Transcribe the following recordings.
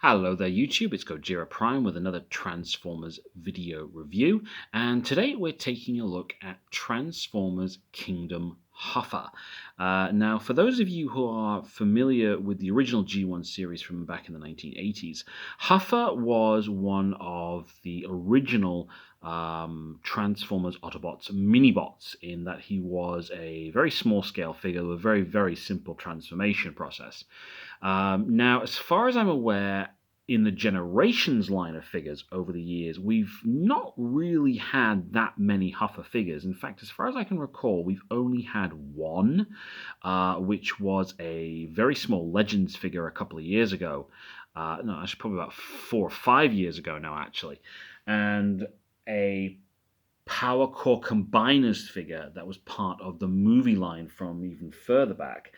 Hello there YouTube, it's Gojira Prime with another Transformers video review, and today we're taking a look at Transformers Kingdom Huffer. Now for those of you who are familiar with the original G1 series from back in the 1980s, Huffer was one of the original Transformers Autobots mini-bots, in that he was a very small scale figure with a very simple transformation process. Now, as far as I'm aware, in the Generations line of figures over the years, we've not really had that many Huffer figures. In fact, as far as I can recall, we've only had one, which was a very small Legends figure a couple of years ago. No, actually probably about 4 or 5 years ago now, actually. And a Power Core Combiners figure that was part of the movie line from even further back.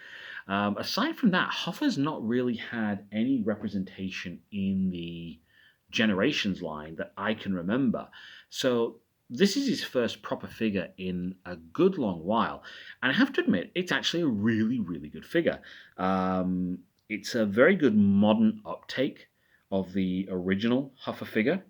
Aside from that, Huffer's not really had any representation in the Generations line that I can remember. So this is his first proper figure in a good long while. And I have to admit, it's actually a really good figure. It's a very good modern uptake of the original Huffer figure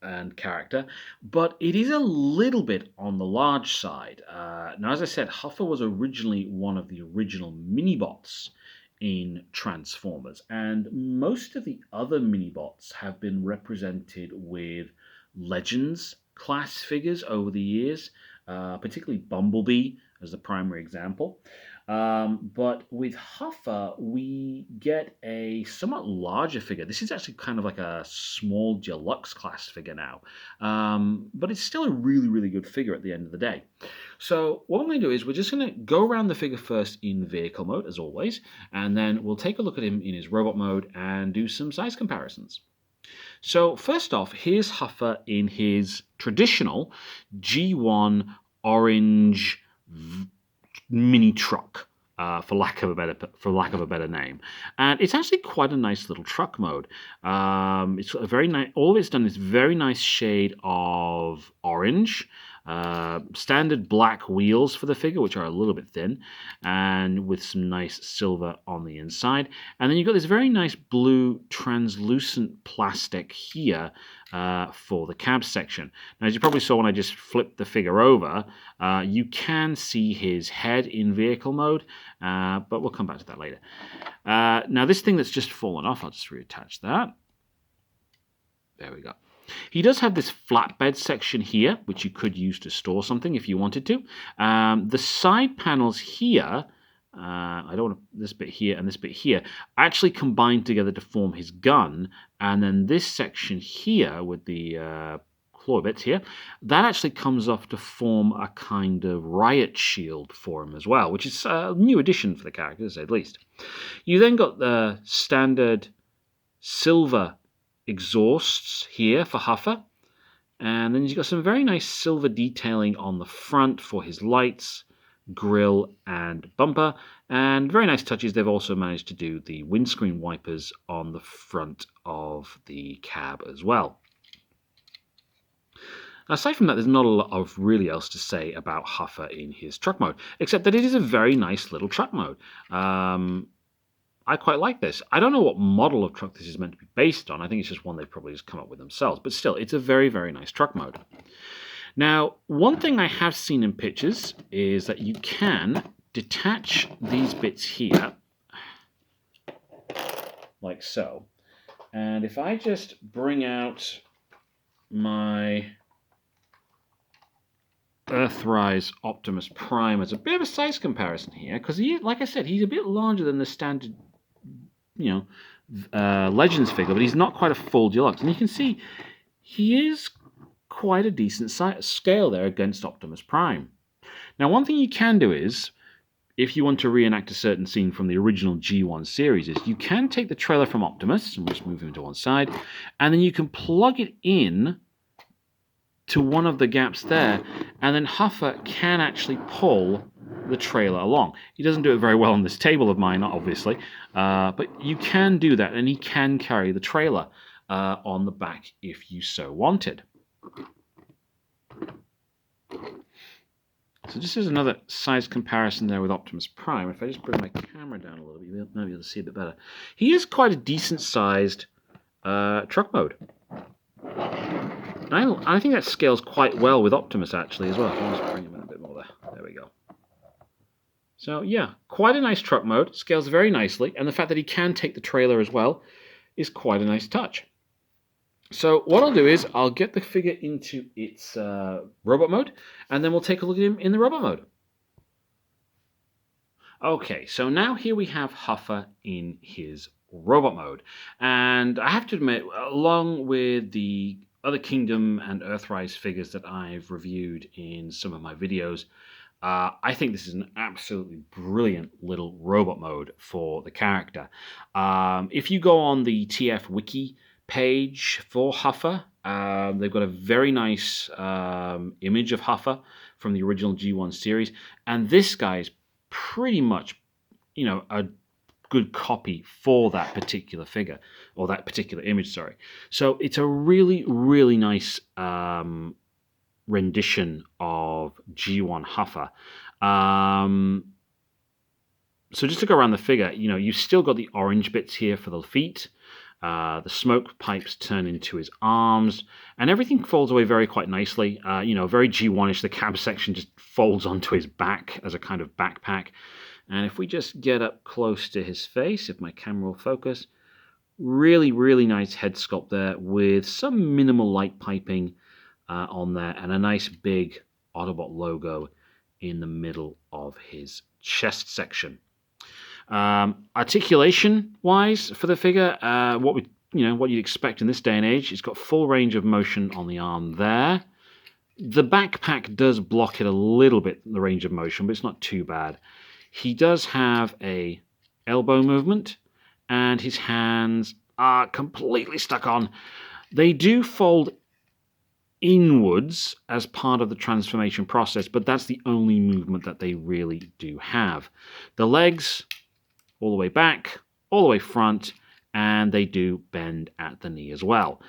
and character, but it is a little bit on the large side. Now, as I said, Huffer was originally one of the original mini-bots in Transformers, and most of the other mini-bots have been represented with Legends class figures over the years, particularly Bumblebee as the primary example. But with Huffer, we get a somewhat larger figure. This is actually kind of like a small deluxe class figure now. But it's still a really good figure at the end of the day. So what I'm going to do is we're just going to go around the figure first in vehicle mode, as always, and then we'll take a look at him in his robot mode and do some size comparisons. So first off, here's Huffer in his traditional G1 orange mini truck, for lack of a better name, and it's actually quite a nice little truck mode. It's got a very nice. All of it's done is very nice shade of orange. Standard black wheels for the figure, which are a little bit thin, and with some nice silver on the inside. And then you've got this very nice blue translucent plastic here for the cab section. Now, as you probably saw when I just flipped the figure over, you can see his head in vehicle mode, but we'll come back to that later. Now, this thing that's just fallen off, I'll just reattach that. There we go. He does have this flatbed section here, which you could use to store something if you wanted to. The side panels here, I don't want this bit here and this bit here, actually combine together to form his gun. And then this section here with the claw bits here, that actually comes off to form a kind of riot shield for him as well, which is a new addition for the character, to say the least. You then got the standard silver exhausts here for Huffer, and then you've got some very nice silver detailing on the front for his lights, grille and bumper, and very nice touches. They've also managed to do the windscreen wipers on the front of the cab as well. Aside from that, there's not a lot of really else to say about Huffer in his truck mode, except that it is a very nice little truck mode. I quite like this. I don't know what model of truck this is meant to be based on. I think it's just one they've probably just come up with themselves. But still, it's a very nice truck mode. Now, one thing I have seen in pictures is that you can detach these bits here, like so. And if I just bring out my Earthrise Optimus Prime as a bit of a size comparison here, because he, like I said, he's a bit larger than the standard, Legends figure, but he's not quite a full deluxe. And you can see he is quite a decent scale there against Optimus Prime. Now, one thing you can do is, if you want to reenact a certain scene from the original G1 series, is you can take the trailer from Optimus, and we'll just move him to one side, and then you can plug it in to one of the gaps there, and then Huffer can actually pull the trailer along. He doesn't do it very well on this table of mine, obviously, but you can do that, and he can carry the trailer on the back if you so wanted. So this is another size comparison there with Optimus Prime. If I just bring my camera down a little bit, you'll maybe be able to see a bit better. He is quite a decent-sized truck mode. I think that scales quite well with Optimus, actually, as well. I'll just bring him in a bit more there. There we go. So, yeah, quite a nice truck mode. Scales very nicely. And the fact that he can take the trailer as well is quite a nice touch. So what I'll do is I'll get the figure into its robot mode, and then we'll take a look at him in the robot mode. Okay, so now here we have Huffer in his robot mode. And I have to admit, along with the other Kingdom and Earthrise figures that I've reviewed in some of my videos, I think this is an absolutely brilliant little robot mode for the character. If you go on the TF Wiki page for Huffer, they've got a very nice image of Huffer from the original G1 series, and this guy is pretty much, a good copy for that particular figure, or that particular image, sorry. So it's a really, really nice rendition of G1 Huffer. So just to go around the figure, you've still got the orange bits here for the feet. The smoke pipes turn into his arms, and everything folds away quite nicely. Very G1-ish. The cab section just folds onto his back as a kind of backpack. And if we just get up close to his face, if my camera will focus, really, really nice head sculpt there with some minimal light piping on there, and a nice big Autobot logo in the middle of his chest section. Articulation-wise for the figure, what you'd expect in this day and age, it's got full range of motion on the arm there. The backpack does block it a little bit, the range of motion, but it's not too bad. He does have a elbow movement, and his hands are completely stuck on. They do fold inwards as part of the transformation process, but that's the only movement that they really do have. The legs, all the way back, all the way front, and they do bend at the knee as well.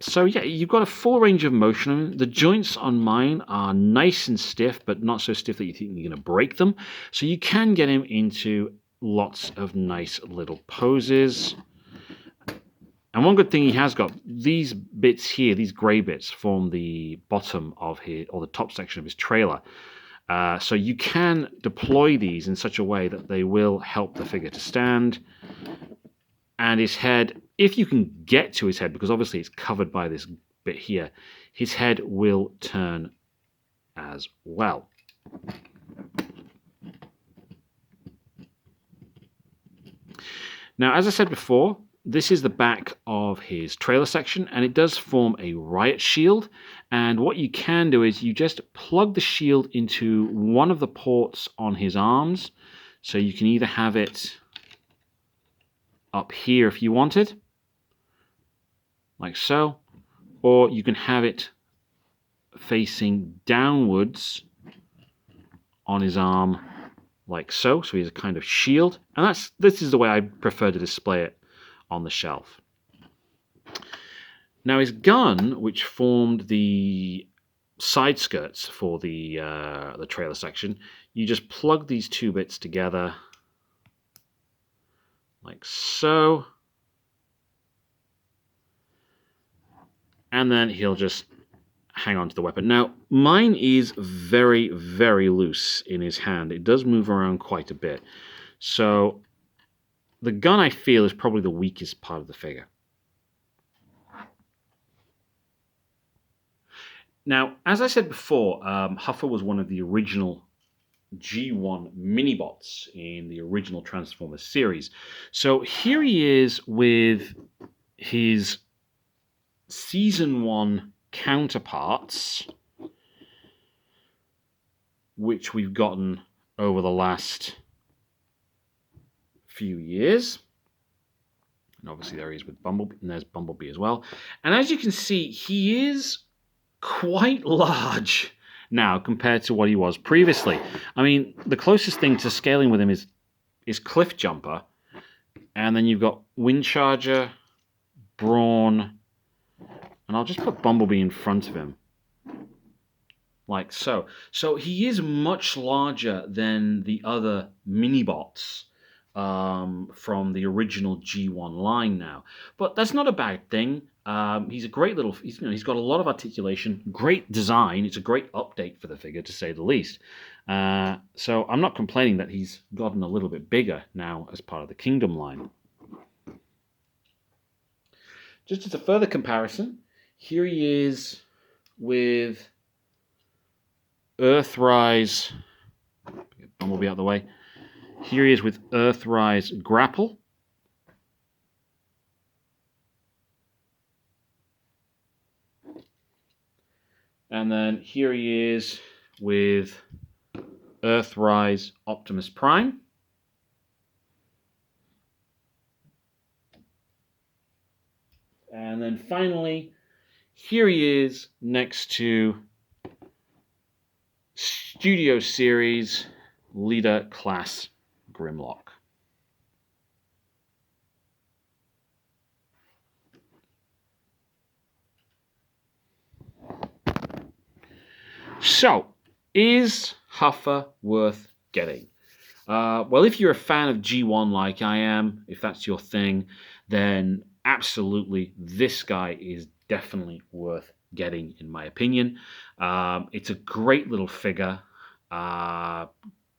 So yeah, you've got a full range of motion. The joints on mine are nice and stiff, but not so stiff that you think you're going to break them. So you can get him into lots of nice little poses. And one good thing he has got, these bits here, these grey bits, form the bottom of his, or the top section of his trailer. So you can deploy these in such a way that they will help the figure to stand. And his head, if you can get to his head, because obviously it's covered by this bit here, his head will turn as well. Now, as I said before, this is the back of his trailer section, and it does form a riot shield. And what you can do is you just plug the shield into one of the ports on his arms. So you can either have it up here if you wanted, like so, or you can have it facing downwards on his arm, like so. So he's a kind of shield, and this is the way I prefer to display it on the shelf. Now his gun, which formed the side skirts for the trailer section, you just plug these two bits together like so, and then he'll just hang on to the weapon. Now mine is very, very loose in his hand. It does move around quite a bit, so the gun, I feel, is probably the weakest part of the figure. Now, as I said before, Huffer was one of the original G1 minibots in the original Transformers series. So here he is with his Season 1 counterparts, which we've gotten over the last few years. And obviously there he is with Bumblebee, and there's Bumblebee as well. And as you can see, he is quite large now compared to what he was previously. I mean, the closest thing to scaling with him is Cliff Jumper, and then you've got Windcharger, Brawn, and I'll just put Bumblebee in front of him. like so. So he is much larger than the other mini-bots from the original G1 line now. But that's not a bad thing. He's a great little, he's got a lot of articulation, great design. It's a great update for the figure, to say the least. So I'm not complaining that he's gotten a little bit bigger now as part of the Kingdom line. Just as a further comparison, here he is with Earthrise. Bumblebee out of the way. Here he is with Earthrise Grapple. And then here he is with Earthrise Optimus Prime. And then finally, here he is next to Studio Series Leader Class Grimlock. So, is Huffer worth getting? Well, if you're a fan of G1 like I am, if that's your thing, then absolutely this guy is definitely worth getting, in my opinion. It's a great little figure. I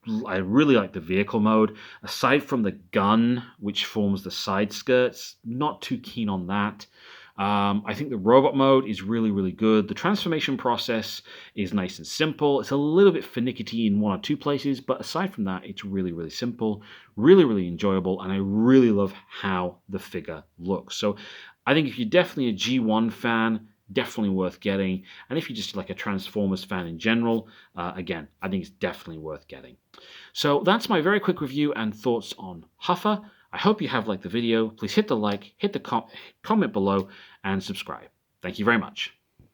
really like the vehicle mode. Aside from the gun, which forms the side skirts, not too keen on that. I think the robot mode is really, really good. The transformation process is nice and simple. It's a little bit finicky in one or two places, but aside from that, it's really, really simple, really, really enjoyable, and I really love how the figure looks. So I think if you're definitely a G1 fan, definitely worth getting. And if you're just like a Transformers fan in general, again, I think it's definitely worth getting. So that's my very quick review and thoughts on Huffer. I hope you have liked the video. Please hit the like, hit the comment below, and subscribe. Thank you very much.